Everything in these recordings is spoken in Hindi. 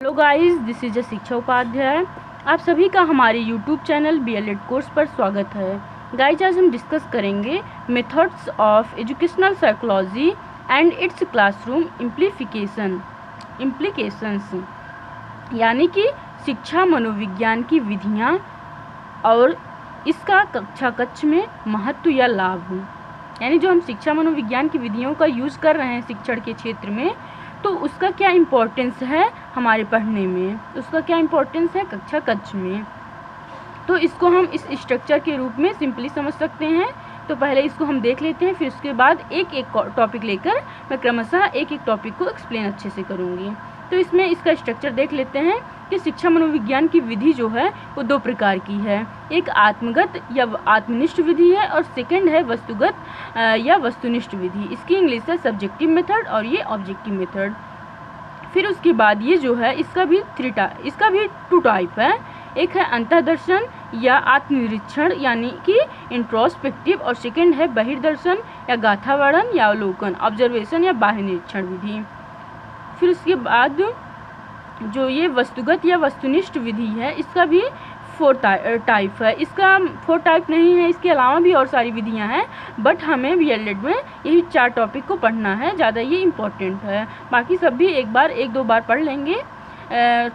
हेलो गाइस, दिस इज शिक्षा उपाध्याय। आप सभी का हमारे यूट्यूब चैनल BLED कोर्स पर स्वागत है। गाइस, आज हम डिस्कस करेंगे methods of educational psychology and it's classroom implications, यानी कि शिक्षा मनोविज्ञान की विधियाँ और इसका कक्षा कक्ष में महत्व या लाभ। यानी जो हम शिक्षा मनोविज्ञान की विधियों का यूज़ कर रहे हैं शिक्षण के क्षेत्र में, तो उसका क्या इम्पोर्टेंस है हमारे पढ़ने में, उसका क्या इम्पोर्टेंस है कक्षा कक्ष में। तो इसको हम इस स्ट्रक्चर के रूप में सिंपली समझ सकते हैं। तो पहले इसको हम देख लेते हैं, फिर उसके बाद एक एक टॉपिक लेकर मैं क्रमशः एक एक टॉपिक को एक्सप्लेन अच्छे से करूँगी। तो इसमें इसका स्ट्रक्चर देख लेते हैं कि शिक्षा मनोविज्ञान की विधि जो है वो दो प्रकार की है। एक आत्मगत या आत्मनिष्ठ विधि है और सेकंड है वस्तुगत या वस्तुनिष्ठ विधि। इसकी इंग्लिश है सब्जेक्टिव मेथड और ये ऑब्जेक्टिव मेथड। फिर उसके बाद ये जो है इसका भी टू टाइप है। एक है अंतःदर्शन या आत्मनिरीक्षण यानी कि इंट्रोस्पेक्टिव, और सेकंड है बहिर्दर्शन या गाथावर्णन या अवलोकन ऑब्जर्वेशन या बाह्य निरीक्षण विधि। फिर उसके बाद जो ये वस्तुगत या वस्तुनिष्ठ विधि है, इसका भी 4 टाइप है। इसका 4 टाइप नहीं है, इसके अलावा भी और सारी विधियां हैं, बट हमें BLED में यही 4 टॉपिक को पढ़ना है, ज़्यादा ये इम्पोर्टेंट है। बाकी सब भी एक दो बार पढ़ लेंगे।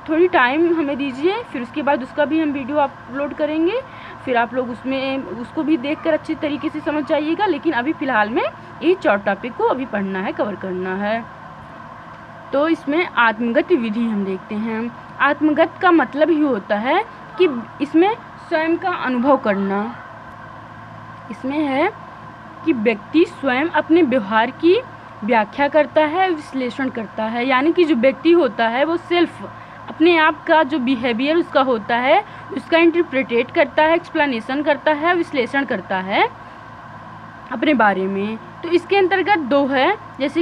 थोड़ी टाइम हमें दीजिए, फिर उसके बाद उसका भी हम वीडियो अपलोड करेंगे। फिर आप लोग उसको भी देखकर अच्छे तरीके से समझ जाइएगा। लेकिन अभी फ़िलहाल में यही 4 टॉपिक को अभी पढ़ना है, कवर करना है। तो इसमें आत्मगत विधि हम देखते हैं। आत्मगत का मतलब ही होता है कि इसमें स्वयं का अनुभव करना। इसमें है कि व्यक्ति स्वयं अपने व्यवहार की व्याख्या करता है, विश्लेषण करता है। यानी कि जो व्यक्ति होता है वो सेल्फ अपने आप का जो बिहेवियर उसका होता है उसका इंटरप्रिटेट करता है, एक्सप्लेनेशन करता है, विश्लेषण करता है अपने बारे में। तो इसके अंतर्गत 2 है, जैसे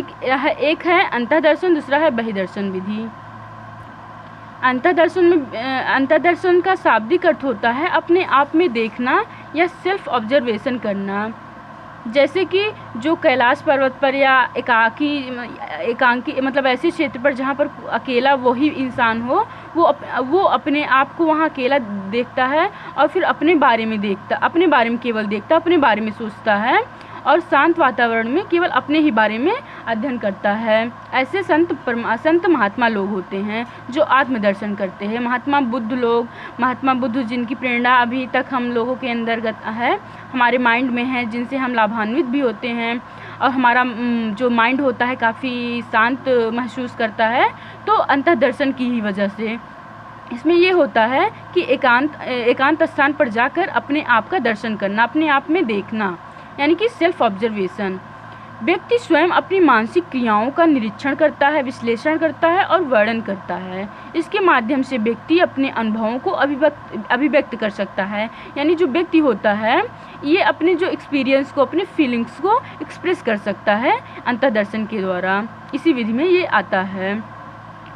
एक है अंतःदर्शन, दूसरा है बहिर्दर्शन विधि। अंतःदर्शन का शाब्दिक अर्थ होता है अपने आप में देखना या सेल्फ ऑब्जर्वेशन करना। जैसे कि जो कैलाश पर्वत पर या एकांकी मतलब ऐसे क्षेत्र पर जहाँ पर अकेला वही इंसान हो, वो अपने आप को वहाँ अकेला देखता है और फिर अपने बारे में केवल देखता, अपने बारे में सोचता है और शांत वातावरण में केवल अपने ही बारे में अध्ययन करता है। ऐसे संत महात्मा लोग होते हैं जो आत्मदर्शन करते हैं। महात्मा बुद्ध जिनकी प्रेरणा अभी तक हम लोगों के अंतर्गत है, हमारे माइंड में है, जिनसे हम लाभान्वित भी होते हैं और हमारा जो माइंड होता है काफ़ी शांत महसूस करता है, तो अंतःदर्शन की ही वजह से। इसमें ये होता है कि एकांत स्थान पर जाकर अपने आप का दर्शन करना, अपने आप में देखना, यानी कि सेल्फ ऑब्जर्वेशन। व्यक्ति स्वयं अपनी मानसिक क्रियाओं का निरीक्षण करता है, विश्लेषण करता है और वर्णन करता है। इसके माध्यम से व्यक्ति अपने अनुभवों को अभिव्यक्त कर सकता है। यानी जो व्यक्ति होता है ये अपने जो एक्सपीरियंस को, अपने फीलिंग्स को एक्सप्रेस कर सकता है अंतःदर्शन के द्वारा। इसी विधि में ये आता है।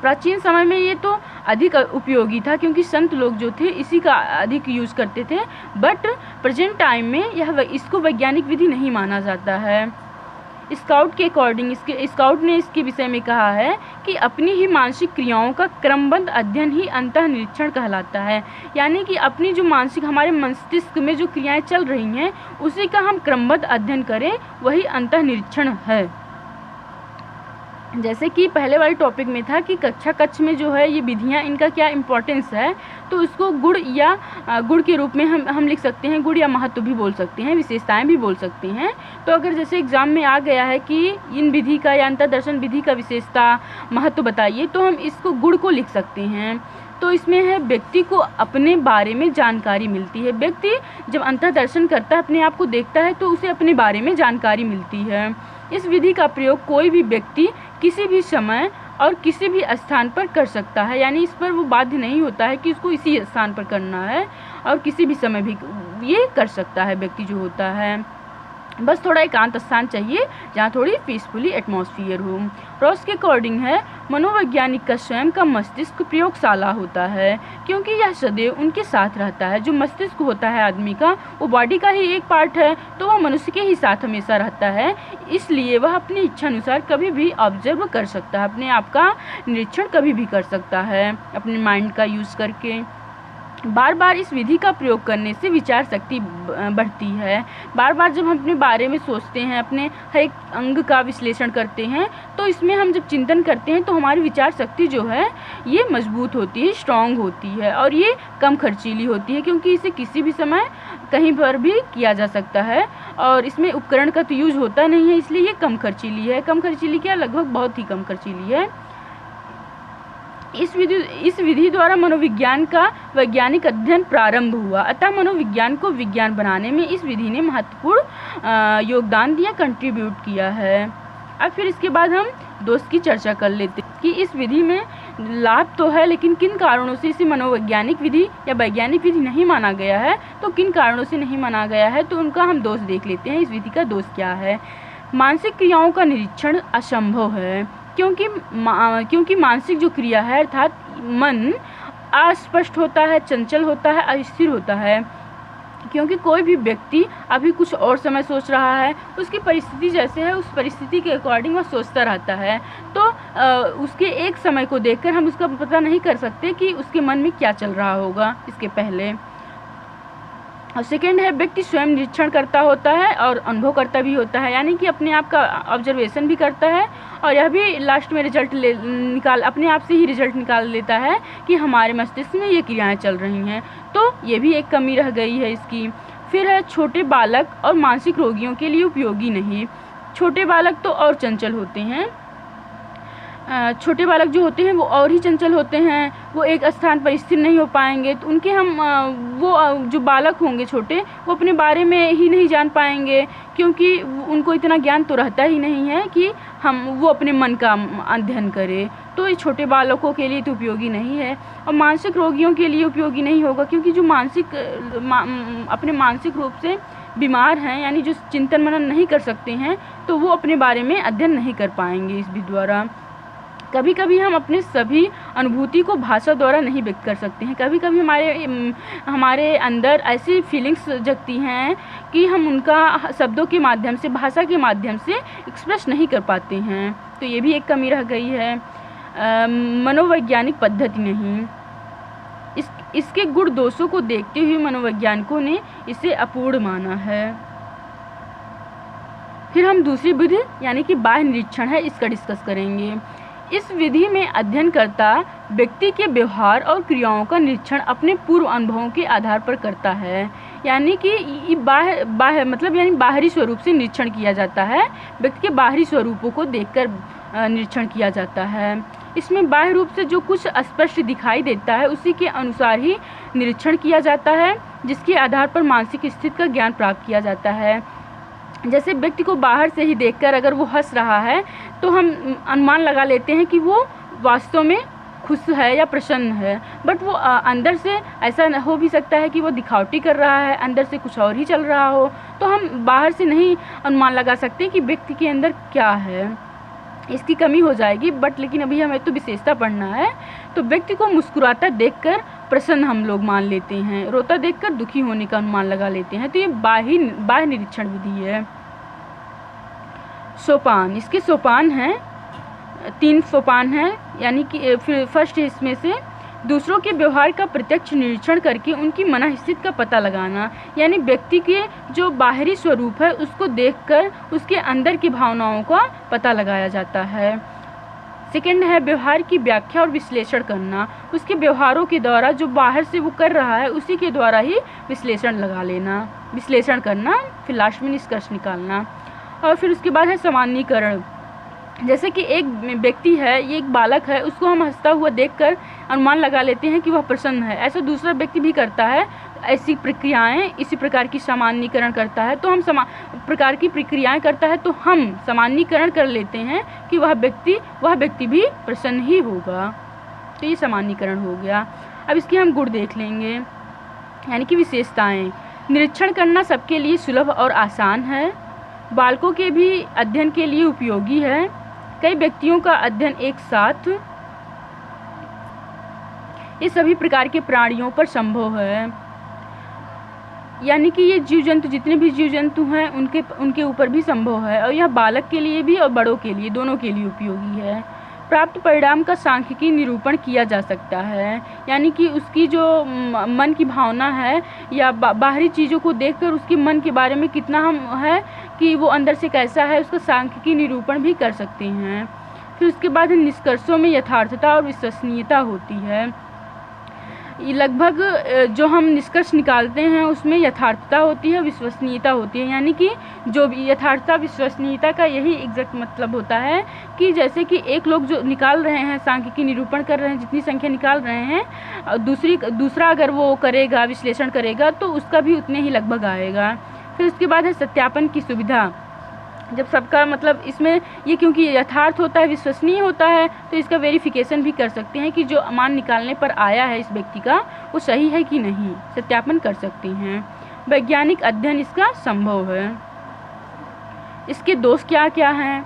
प्राचीन समय में ये तो अधिक उपयोगी था क्योंकि संत लोग जो थे इसी का अधिक यूज़ करते थे, बट प्रेजेंट टाइम में इसको वैज्ञानिक विधि नहीं माना जाता है। स्काउट के अकॉर्डिंग स्काउट ने इसके विषय में कहा है कि अपनी ही मानसिक क्रियाओं का क्रमबद्ध अध्ययन ही अंतः निरीक्षण कहलाता है। यानी कि अपनी जो हमारे मस्तिष्क में जो क्रियाएं चल रही हैं उसी का हम क्रमबद्ध अध्ययन करें, वही अंतः निरीक्षण है। जैसे कि पहले वाले टॉपिक में था कि कक्षा कक्ष में जो है ये विधियाँ, इनका क्या इम्पोर्टेंस है, तो इसको गुण के रूप में हम लिख सकते हैं। गुण या महत्व भी बोल सकते हैं, विशेषताएं भी बोल सकते हैं। तो अगर जैसे एग्जाम में आ गया है कि इन विधि का या अंतःदर्शन विधि का विशेषता महत्व बताइए, तो हम इसको गुण को लिख सकते हैं। तो इसमें है व्यक्ति को अपने बारे में जानकारी मिलती है। व्यक्ति जब अंतःदर्शन करता है, अपने आप को देखता है, तो उसे अपने बारे में जानकारी मिलती है। इस विधि का प्रयोग कोई भी व्यक्ति किसी भी समय और किसी भी स्थान पर कर सकता है। यानी इस पर वो बाध्य नहीं होता है कि उसको इसी स्थान पर करना है, और किसी भी समय भी ये कर सकता है व्यक्ति जो होता है। बस थोड़ा एकांत स्थान चाहिए जहाँ थोड़ी पीसफुली एटमॉस्फियर हो। रॉस के अकॉर्डिंग है, मनोवैज्ञानिक का स्वयं का मस्तिष्क प्रयोगशाला होता है, क्योंकि यह सदैव उनके साथ रहता है। जो मस्तिष्क होता है आदमी का, वो बॉडी का ही एक पार्ट है, तो वह मनुष्य के ही साथ हमेशा रहता है। इसलिए वह अपनी इच्छा अनुसार कभी भी ऑब्जर्व कर सकता है, अपने आप का निरीक्षण कभी भी कर सकता है अपने माइंड का यूज़ करके। बार बार इस विधि का प्रयोग करने से विचार शक्ति बढ़ती है। बार बार जब हम अपने बारे में सोचते हैं, अपने हर एक अंग का विश्लेषण करते हैं, तो इसमें हम जब चिंतन करते हैं तो हमारी विचार शक्ति जो है ये मजबूत होती है, स्ट्रांग होती है, और ये कम खर्चीली होती है, क्योंकि इसे किसी भी समय कहीं पर भी किया जा सकता है और इसमें उपकरण का तो यूज होता नहीं है, इसलिए ये कम खर्चीली है। कम खर्चीली क्या, लगभग बहुत ही कम खर्चीली है। इस विधि द्वारा मनोविज्ञान का वैज्ञानिक अध्ययन प्रारंभ हुआ। अतः मनोविज्ञान को विज्ञान बनाने में इस विधि ने महत्वपूर्ण योगदान दिया, कंट्रीब्यूट किया है। अब फिर इसके बाद हम दोष की चर्चा कर लेते हैं कि इस विधि में लाभ तो है, लेकिन किन कारणों से इसे मनोवैज्ञानिक विधि या वैज्ञानिक विधि नहीं माना गया है, तो किन कारणों से नहीं माना गया है, तो उनका हम दोष देख लेते हैं। इस विधि का दोष क्या है? मानसिक क्रियाओं का निरीक्षण असंभव है, क्योंकि मानसिक जो क्रिया है अर्थात मन अस्पष्ट होता है, चंचल होता है, अस्थिर होता है। क्योंकि कोई भी व्यक्ति अभी कुछ और समय सोच रहा है, उसकी परिस्थिति जैसे है उस परिस्थिति के अकॉर्डिंग वह सोचता रहता है, तो उसके एक समय को देखकर हम उसका पता नहीं कर सकते कि उसके मन में क्या चल रहा होगा इसके पहले। और सेकेंड है, व्यक्ति स्वयं निरीक्षण करता होता है और अनुभव करता भी होता है, यानी कि अपने आप का ऑब्जर्वेशन भी करता है और यह भी लास्ट में रिजल्ट अपने आप से ही रिजल्ट निकाल लेता है कि हमारे मस्तिष्क में ये क्रियाएं चल रही हैं। तो ये भी एक कमी रह गई है इसकी। फिर है, छोटे बालक और मानसिक रोगियों के लिए उपयोगी नहीं। छोटे बालक तो और चंचल होते हैं, छोटे बालक जो होते हैं वो और ही चंचल होते हैं, वो एक स्थान पर स्थिर नहीं हो पाएंगे, तो उनके हम वो जो बालक होंगे छोटे, वो अपने बारे में ही नहीं जान पाएंगे, क्योंकि उनको इतना ज्ञान तो रहता ही नहीं है कि वो अपने मन का अध्ययन करें। तो ये छोटे बालकों के लिए तो उपयोगी नहीं है। और मानसिक रोगियों के लिए उपयोगी नहीं होगा, क्योंकि जो अपने मानसिक रूप से बीमार हैं, यानी जो चिंतन मनन नहीं कर सकते हैं, तो वो अपने बारे में अध्ययन नहीं कर पाएंगे इस विधि द्वारा। कभी कभी हम अपने सभी अनुभूति को भाषा द्वारा नहीं व्यक्त कर सकते हैं। कभी कभी हमारे अंदर ऐसी फीलिंग्स जगती हैं कि हम उनका शब्दों के माध्यम से, भाषा के माध्यम से एक्सप्रेस नहीं कर पाते हैं, तो ये भी एक कमी रह गई है। मनोवैज्ञानिक पद्धति नहीं, इसके गुण दोषों को देखते हुए मनोवैज्ञानिकों ने इसे अपूर्ण माना है। फिर हम दूसरी विधि यानी कि बाह्य निरीक्षण है, इसका डिस्कस करेंगे। इस विधि में अध्ययनकर्ता व्यक्ति के व्यवहार और क्रियाओं का निरीक्षण अपने पूर्व अनुभवों के आधार पर करता है, यानी कि बाह्य मतलब यानी बाहरी स्वरूप से निरीक्षण किया जाता है। व्यक्ति के बाहरी स्वरूपों को देखकर निरीक्षण किया जाता है। इसमें बाह्य रूप से जो कुछ स्पष्ट दिखाई देता है उसी के अनुसार ही निरीक्षण किया जाता है, जिसके आधार पर मानसिक स्थिति का ज्ञान प्राप्त किया जाता है। जैसे व्यक्ति को बाहर से ही देखकर अगर वो हंस रहा है तो हम अनुमान लगा लेते हैं कि वो वास्तव में खुश है या प्रसन्न है, बट वो अंदर से ऐसा हो भी सकता है कि वो दिखावटी कर रहा है, अंदर से कुछ और ही चल रहा हो। तो हम बाहर से नहीं अनुमान लगा सकते कि व्यक्ति के अंदर क्या है, इसकी कमी हो जाएगी। बट लेकिन अभी हमें तो विशेषता पढ़ना है। तो व्यक्ति को मुस्कुराता देखकर प्रसन्न हम लोग मान लेते हैं, रोता देखकर दुखी होने का अनुमान लगा लेते हैं। तो ये बाह्य निरीक्षण विधि है। सोपान, इसके सोपान हैं, 3 सोपान हैं, यानी कि फिर फर्स्ट इसमें से दूसरों के व्यवहार का प्रत्यक्ष निरीक्षण करके उनकी मनःस्थिति का पता लगाना, यानी व्यक्ति के जो बाहरी स्वरूप है उसको देखकर उसके अंदर की भावनाओं का पता लगाया जाता है। सेकेंड है व्यवहार की व्याख्या और विश्लेषण करना, उसके व्यवहारों के द्वारा जो बाहर से वो कर रहा है उसी के द्वारा ही विश्लेषण करना, फिर लास्ट में निष्कर्ष निकालना। और फिर उसके बाद है सामान्यीकरण, जैसे कि एक व्यक्ति है, ये एक बालक है, उसको हम हंसता हुआ देखकर अनुमान लगा लेते हैं कि वह प्रसन्न है। ऐसा दूसरा व्यक्ति भी करता है, ऐसी प्रक्रियाएं इसी प्रकार की सामान्यीकरण करता है, तो हम प्रकार की प्रक्रियाएं करता है तो हम सामान्यीकरण कर लेते हैं कि वह व्यक्ति भी प्रसन्न ही होगा। तो ये सामान्यीकरण हो गया। अब इसके हम गुण देख लेंगे, यानी कि विशेषताएं। निरीक्षण करना सबके लिए सुलभ और आसान है। बालकों के भी अध्ययन के लिए उपयोगी है। कई व्यक्तियों का अध्ययन एक साथ ये सभी प्रकार के प्राणियों पर संभव है, यानी कि ये जीव जंतु, जितने भी जीव जंतु हैं उनके ऊपर भी संभव है, और यह बालक के लिए भी और बड़ों के लिए, दोनों के लिए उपयोगी है। प्राप्त परिणाम का सांख्यिकी निरूपण किया जा सकता है, यानी कि उसकी जो मन की भावना है या बाहरी चीज़ों को देखकर उसके मन के बारे में कितना हम है कि वो अंदर से कैसा है, उसका सांख्यिकी निरूपण भी कर सकते हैं। फिर उसके बाद निष्कर्षों में यथार्थता और विश्वसनीयता होती है। लगभग जो हम निष्कर्ष निकालते हैं उसमें यथार्थता होती है, विश्वसनीयता होती है, यानी कि जो यथार्थता विश्वसनीयता का यही एग्जैक्ट मतलब होता है कि जैसे कि एक लोग जो निकाल रहे हैं, सांख्यिकी निरूपण कर रहे हैं, जितनी संख्या निकाल रहे हैं, दूसरा अगर वो करेगा, विश्लेषण करेगा, तो उसका भी उतने ही लगभग आएगा। फिर उसके बाद है सत्यापन की सुविधा। जब सबका मतलब इसमें ये क्योंकि यथार्थ होता है, विश्वसनीय होता है, तो इसका वेरिफिकेशन भी कर सकते हैं कि जो मान निकालने पर आया है इस व्यक्ति का वो सही है कि नहीं, सत्यापन कर सकते हैं। वैज्ञानिक अध्ययन इसका संभव है। इसके दोष क्या क्या हैं,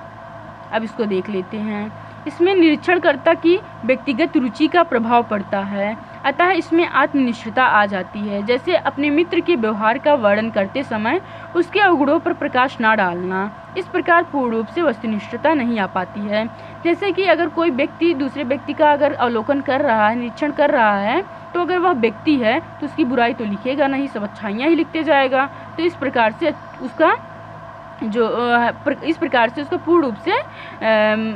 अब इसको देख लेते हैं। इसमें निरीक्षणकर्ता की व्यक्तिगत रुचि का प्रभाव पड़ता है, अतः इसमें आत्मनिष्ठता आ जाती है। जैसे अपने मित्र के व्यवहार का वर्णन करते समय उसके अवगुणों पर प्रकाश न डालना, इस प्रकार पूर्ण रूप से वस्तुनिष्ठता नहीं आ पाती है। जैसे कि अगर कोई व्यक्ति दूसरे व्यक्ति का अगर अवलोकन कर रहा है, निरीक्षण कर रहा है, तो अगर वह व्यक्ति है तो उसकी बुराई तो लिखेगा नहीं, सब अच्छाइयाँ ही लिखते जाएगा। तो इस प्रकार से उसका पूर्ण रूप से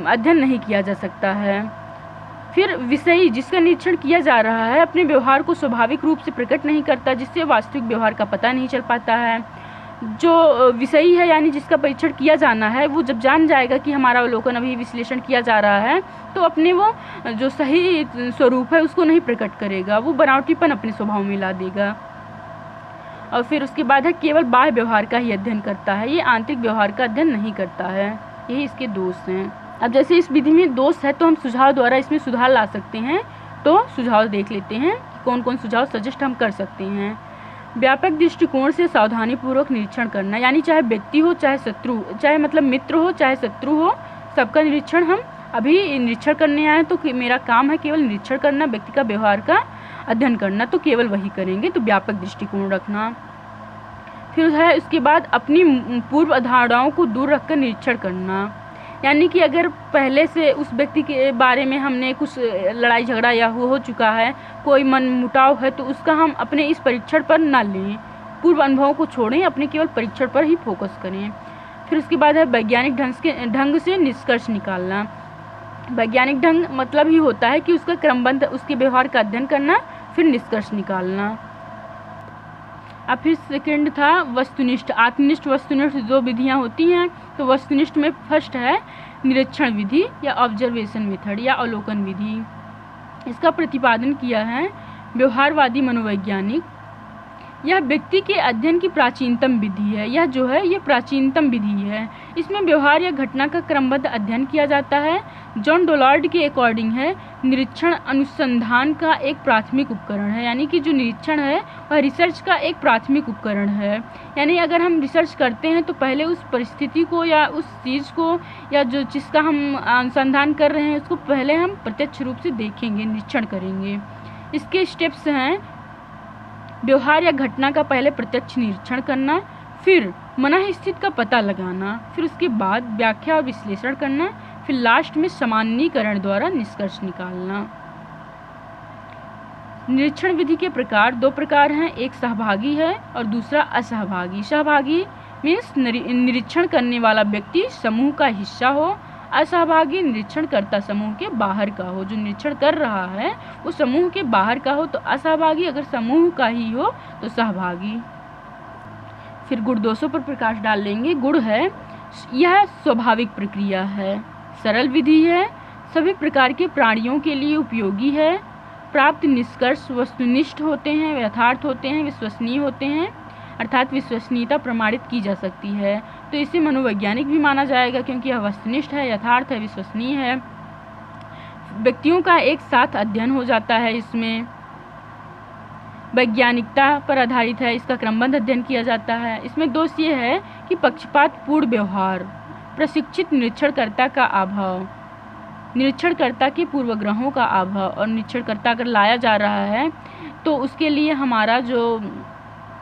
अध्ययन नहीं किया जा सकता है। फिर विषयी, जिसका निरीक्षण किया जा रहा है, अपने व्यवहार को स्वाभाविक रूप से प्रकट नहीं करता, जिससे वास्तविक व्यवहार का पता नहीं चल पाता है। जो विषयी है यानी जिसका परीक्षण किया जाना है, वो जब जान जाएगा कि हमारा अवलोकन अभी विश्लेषण किया जा रहा है, तो अपने वो जो सही स्वरूप है उसको नहीं प्रकट करेगा, वो बनावटीपन अपने स्वभाव में ला देगा। और फिर उसके बाद है केवल बाह्य व्यवहार का ही अध्ययन करता है, ये आंतरिक व्यवहार का अध्ययन नहीं करता है। यही इसके दोष हैं। अब जैसे इस विधि में दोष है तो हम सुझाव द्वारा इसमें सुधार ला सकते हैं, तो सुझाव देख लेते हैं कि कौन कौन सुझाव सजेस्ट हम कर सकते हैं। व्यापक दृष्टिकोण से सावधानीपूर्वक निरीक्षण करना, यानी चाहे व्यक्ति हो, चाहे शत्रु, चाहे मतलब मित्र हो, चाहे शत्रु हो, सबका निरीक्षण हम अभी निरीक्षण करने आए तो मेरा काम है केवल निरीक्षण करना, व्यक्ति का व्यवहार का अध्ययन करना, तो केवल वही करेंगे, तो व्यापक दृष्टिकोण रखना। फिर है उसके बाद अपनी पूर्व धारणाओं को दूर रखकर निरीक्षण करना, यानी कि अगर पहले से उस व्यक्ति के बारे में हमने कुछ लड़ाई झगड़ा या हो चुका है, कोई मन मुटाव है, तो उसका हम अपने इस परीक्षण पर ना लें, पूर्व अनुभवों को छोड़ें, अपने केवल परीक्षण पर ही फोकस करें। फिर उसके बाद है वैज्ञानिक ढंग से निष्कर्ष निकालना। वैज्ञानिक ढंग मतलब ही होता है कि उसका क्रमबद्ध उसके व्यवहार का अध्ययन करना, फिर निष्कर्ष निकालना। अब फिर सेकंड था वस्तुनिष्ठ, आत्मनिष्ठ, वस्तुनिष्ठ दो विधियां होती हैं। तो वस्तुनिष्ठ में फर्स्ट है निरीक्षण विधि या ऑब्जर्वेशन मेथड या अवलोकन विधि। इसका प्रतिपादन किया है व्यवहारवादी मनोवैज्ञानिक। यह व्यक्ति के अध्ययन की प्राचीनतम विधि है। यह जो है ये प्राचीनतम विधि है। इसमें व्यवहार या घटना का क्रमबद्ध अध्ययन किया जाता है। जॉन डोलार्ड के अकॉर्डिंग है निरीक्षण अनुसंधान का एक प्राथमिक उपकरण है, यानी कि जो निरीक्षण है वह रिसर्च का एक प्राथमिक उपकरण है। यानी अगर हम रिसर्च करते हैं तो पहले उस परिस्थिति को या उस चीज़ को या जो जिसका हम अनुसंधान कर रहे हैं उसको पहले हम प्रत्यक्ष रूप से देखेंगे, निरीक्षण करेंगे। इसके स्टेप्स हैं व्यवहार या घटना का पहले प्रत्यक्ष निरीक्षण करना, फिर मनः स्थिति का पता लगाना, फिर उसके बाद व्याख्या और विश्लेषण करना, फिर लास्ट में सामान्यीकरण द्वारा निष्कर्ष निकालना। निरीक्षण विधि के प्रकार दो प्रकार हैं, एक सहभागी है और दूसरा असहभागी। सहभागी मीन्स निरीक्षण करने वाला व्यक्ति समूह का हिस्सा हो, असहभागी निरीक्षणकर्ता समूह के बाहर का हो। जो निरीक्षण कर रहा है वो समूह के बाहर का हो तो असहभागी, अगर समूह का ही हो तो सहभागी। फिर गुण दोषों पर प्रकाश डाल लेंगे। गुण है यह स्वाभाविक प्रक्रिया है, सरल विधि है, सभी प्रकार के प्राणियों के लिए उपयोगी है, प्राप्त निष्कर्ष वस्तुनिष्ठ होते हैं, यथार्थ होते हैं, विश्वसनीय होते हैं, अर्थात विश्वसनीयता प्रमाणित की जा सकती है। तो इसे मनोवैज्ञानिक भी माना जाएगा क्योंकि यह वस्तुनिष्ठ है, यथार्थ है, विश्वसनीय है। व्यक्तियों का एक साथ अध्ययन हो जाता है, इसमें वैज्ञानिकता पर आधारित है, इसका क्रमबद्ध अध्ययन किया जाता है। इसमें दोष ये है कि कि पक्षपातपूर्ण व्यवहार, प्रशिक्षित निरीक्षणकर्ता का अभाव, निरीक्षणकर्ता के पूर्वग्रहों का अभाव, और निरीक्षणकर्ता अगर लाया जा रहा है तो उसके लिए हमारा जो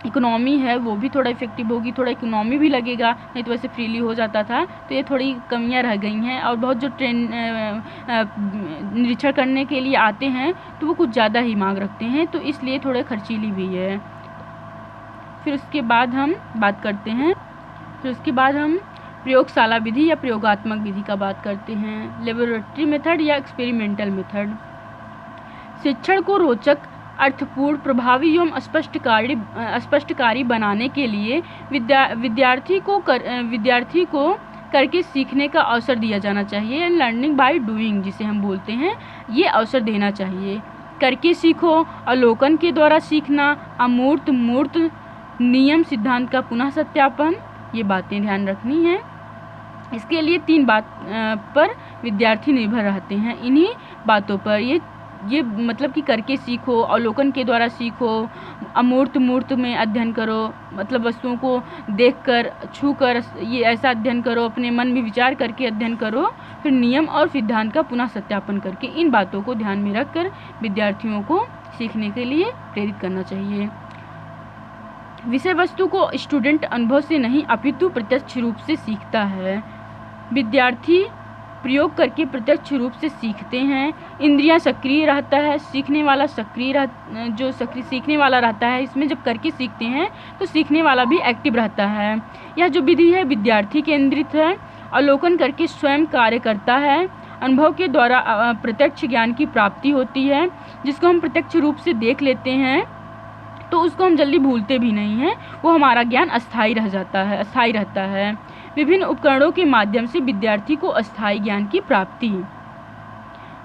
इकोनॉमी है वो भी थोड़ा इफेक्टिव होगी, थोड़ा इकोनॉमी भी लगेगा, नहीं तो वैसे फ्रीली हो जाता था। तो ये थोड़ी कमियां रह गई हैं, और बहुत जो निरीक्षण करने के लिए आते हैं तो वो कुछ ज़्यादा ही मांग रखते हैं, तो इसलिए थोड़े खर्चीली भी है। फिर उसके बाद हम बात करते हैं प्रयोगशाला विधि या प्रयोगात्मक विधि का बात करते हैं, लेबोरेटरी मेथड या एक्सपेरिमेंटल मेथड। शिक्षण को रोचक, अर्थपूर्ण, प्रभावी एवं स्पष्टकारी बनाने के लिए विद्यार्थी को करके सीखने का अवसर दिया जाना चाहिए। लर्निंग बाय डूइंग जिसे हम बोलते हैं, ये अवसर देना चाहिए। करके सीखो, अवलोकन के द्वारा सीखना, अमूर्त मूर्त, नियम सिद्धांत का पुनः सत्यापन, ये बातें ध्यान रखनी है। इसके लिए 3 बात पर विद्यार्थी निर्भर रहते हैं। इन्हीं बातों पर ये मतलब कि करके सीखो, अवलोकन के द्वारा सीखो, अमूर्त मूर्त में अध्ययन करो, मतलब वस्तुओं को देखकर, छूकर ये ऐसा अध्ययन करो, अपने मन में विचार करके अध्ययन करो, फिर नियम और सिद्धांत का पुनः सत्यापन करके। इन बातों को ध्यान में रखकर विद्यार्थियों को सीखने के लिए प्रेरित करना चाहिए। विषय वस्तु को स्टूडेंट अनुभव से नहीं अपितु प्रत्यक्ष रूप से सीखता है। विद्यार्थी प्रयोग करके प्रत्यक्ष रूप से सीखते हैं। इंद्रियां सक्रिय रहता है, सीखने वाला सीखने वाला रहता है। इसमें जब करके सीखते हैं तो सीखने वाला भी एक्टिव रहता है। यह जो विधि है विद्यार्थी केंद्रित है, अवलोकन करके स्वयं कार्य करता है। अनुभव के द्वारा प्रत्यक्ष ज्ञान की प्राप्ति होती है, जिसको हम प्रत्यक्ष रूप से देख लेते हैं तो उसको हम जल्दी भूलते भी नहीं हैं, वो हमारा ज्ञान अस्थायी रहता है। विभिन्न उपकरणों के माध्यम से विद्यार्थी को अस्थायी ज्ञान की प्राप्ति।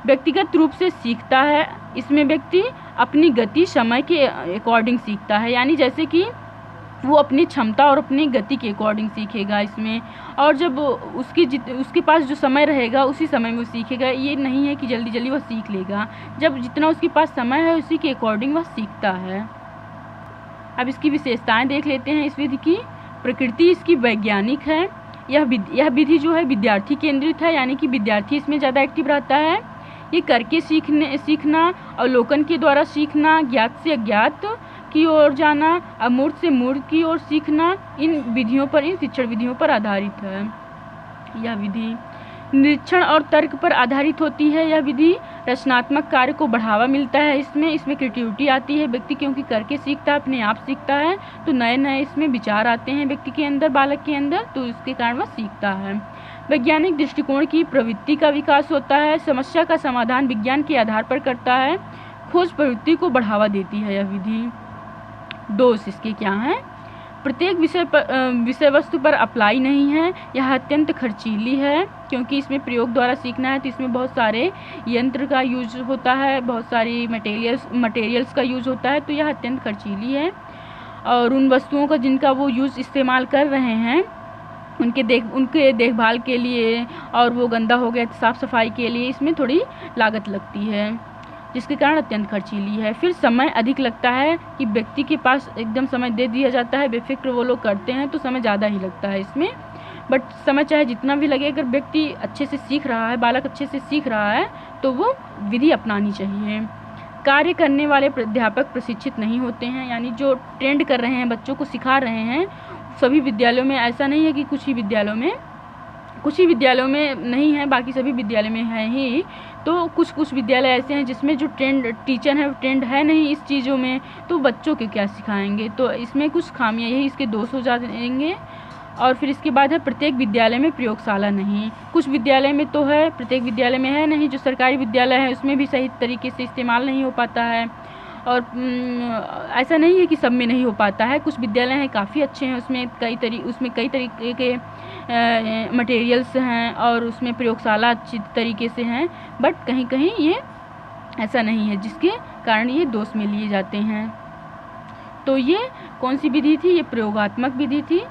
व्यक्तिगत रूप से सीखता है, इसमें व्यक्ति अपनी गति समय के अकॉर्डिंग सीखता है, यानी जैसे कि वो अपनी क्षमता और अपनी गति के अकॉर्डिंग सीखेगा इसमें, और जब उसके पास जो समय रहेगा उसी समय में वो सीखेगा। ये नहीं है कि जल्दी जल्दी वह सीख लेगा, जब जितना उसके पास समय है उसी के अकॉर्डिंग वह सीखता है। अब इसकी विशेषताएं देख लेते हैं इस विधि की। प्रकृति इसकी वैज्ञानिक है। यह विधि जो है विद्यार्थी केंद्रित है, यानी कि विद्यार्थी इसमें ज़्यादा एक्टिव रहता है। ये करके सीखना, अवलोकन के द्वारा सीखना, ज्ञात से अज्ञात की ओर जाना, अमूर्त से मूर्त की ओर सीखना, इन शिक्षण विधियों पर आधारित है। यह विधि निरीक्षण और तर्क पर आधारित होती है। यह विधि रचनात्मक कार्य को बढ़ावा मिलता है। इसमें क्रिएटिविटी आती है। व्यक्ति क्योंकि करके सीखता है, अपने आप सीखता है, तो नए नए इसमें विचार आते हैं व्यक्ति के अंदर, बालक के अंदर, तो इसके कारण वह सीखता है। वैज्ञानिक दृष्टिकोण की प्रवृत्ति का विकास होता है। समस्या का समाधान विज्ञान के आधार पर करता है। खोज प्रवृत्ति को बढ़ावा देती है यह विधि। दोष इसके क्या हैं? प्रत्येक विषय वस्तु पर अप्लाई नहीं है। यह अत्यंत खर्चीली है, क्योंकि इसमें प्रयोग द्वारा सीखना है, तो इसमें बहुत सारे यंत्र का यूज होता है, बहुत सारी मटेरियल्स का यूज होता है, तो यह अत्यंत खर्चीली है। और उन वस्तुओं का जिनका वो यूज़ इस्तेमाल कर रहे हैं उनके देखभाल के लिए, और वो गंदा हो गया साफ़ सफाई के लिए इसमें थोड़ी लागत लगती है, जिसके कारण अत्यंत खर्चीली है। फिर समय अधिक लगता है कि व्यक्ति के पास एकदम समय दे दिया जाता है, बेफिक्र वो लोग करते हैं तो समय ज़्यादा ही लगता है इसमें। बट समय चाहे जितना भी लगे, अगर व्यक्ति अच्छे से सीख रहा है, बालक अच्छे से सीख रहा है, तो वो विधि अपनानी चाहिए। कार्य करने वाले अध्यापक प्रशिक्षित नहीं होते हैं, यानी जो ट्रेंड कर रहे हैं, बच्चों को सिखा रहे हैं, सभी विद्यालयों में ऐसा नहीं है कि कुछ ही विद्यालयों में नहीं है, बाकी सभी विद्यालय में है ही। तो कुछ विद्यालय ऐसे हैं जिसमें जो टीचर है वो ट्रेंड है नहीं इस चीज़ों में, तो बच्चों के क्या सिखाएंगे, तो इसमें कुछ खामियां, यही इसके दोष हो जाएंगे। और फिर इसके बाद है प्रत्येक विद्यालय में प्रयोगशाला नहीं। कुछ विद्यालय में तो है, प्रत्येक विद्यालय में है नहीं। जो सरकारी विद्यालय है उसमें भी सही तरीके से इस्तेमाल नहीं हो पाता है, और ऐसा नहीं है कि सब में नहीं हो पाता है। कुछ विद्यालय हैं काफ़ी अच्छे हैं, उसमें कई तरीके के मटेरियल्स हैं, और उसमें प्रयोगशाला अच्छी तरीके से हैं, बट कहीं कहीं ये ऐसा नहीं है, जिसके कारण ये दोष में लिए जाते हैं। तो ये कौन सी विधि थी? ये प्रयोगात्मक विधि थी।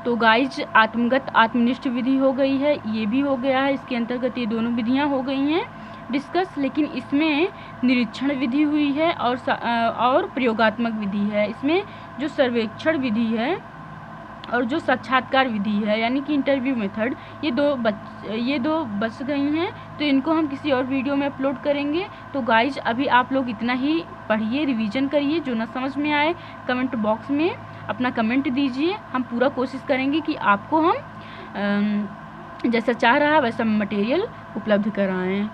तो गाइज आत्मगत आत्मनिष्ठ विधि हो गई है, ये भी हो गया है, इसके अंतर्गत ये दोनों विधियाँ हो गई हैं डिस्कस। लेकिन इसमें निरीक्षण विधि हुई है और प्रयोगात्मक विधि है। इसमें जो सर्वेक्षण विधि है और जो साक्षात्कार विधि है यानी कि इंटरव्यू मेथड, ये दो बच गई हैं, तो इनको हम किसी और वीडियो में अपलोड करेंगे। तो गाइज अभी आप लोग इतना ही पढ़िए, रिवीजन करिए, जो ना समझ में आए कमेंट बॉक्स में अपना कमेंट दीजिए। हम पूरा कोशिश करेंगे कि आपको हम जैसा चाह रहा वैसा मटेरियल उपलब्ध कराएं।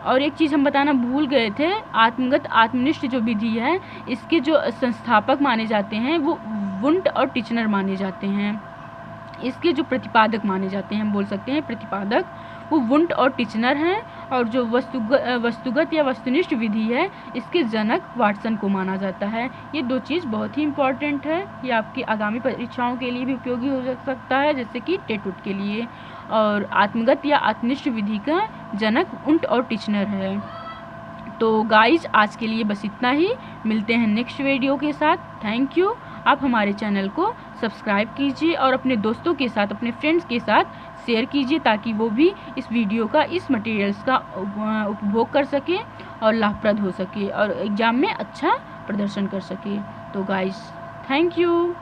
और एक चीज़ हम बताना भूल गए थे, आत्मगत आत्मनिष्ठ जो विधि है, इसके जो संस्थापक माने जाते हैं वो वुंट और टिचनर माने जाते हैं। इसके जो प्रतिपादक माने जाते हैं, हम बोल सकते हैं प्रतिपादक, वो वुंट और टिचनर हैं। और जो वस्तुगत या वस्तुनिष्ठ विधि है, इसके जनक वाटसन को माना जाता है। ये दो चीज़ बहुत ही इम्पॉर्टेंट है, ये आपकी आगामी परीक्षाओं के लिए भी उपयोगी हो सकता है, जैसे कि टेट के लिए। और आत्मगत या आत्मनिष्ठ विधि का जनक वुंट और टिचनर है। तो गाइज आज के लिए बस इतना ही, मिलते हैं नेक्स्ट वीडियो के साथ। Thank you. आप हमारे चैनल को सब्सक्राइब कीजिए और अपने दोस्तों के साथ, अपने फ्रेंड्स के साथ शेयर कीजिए, ताकि वो भी इस वीडियो का, इस मटेरियल्स का उपभोग कर सके और लाभप्रद हो सके और एग्ज़ाम में अच्छा प्रदर्शन कर सके। तो गाइज थैंक यू।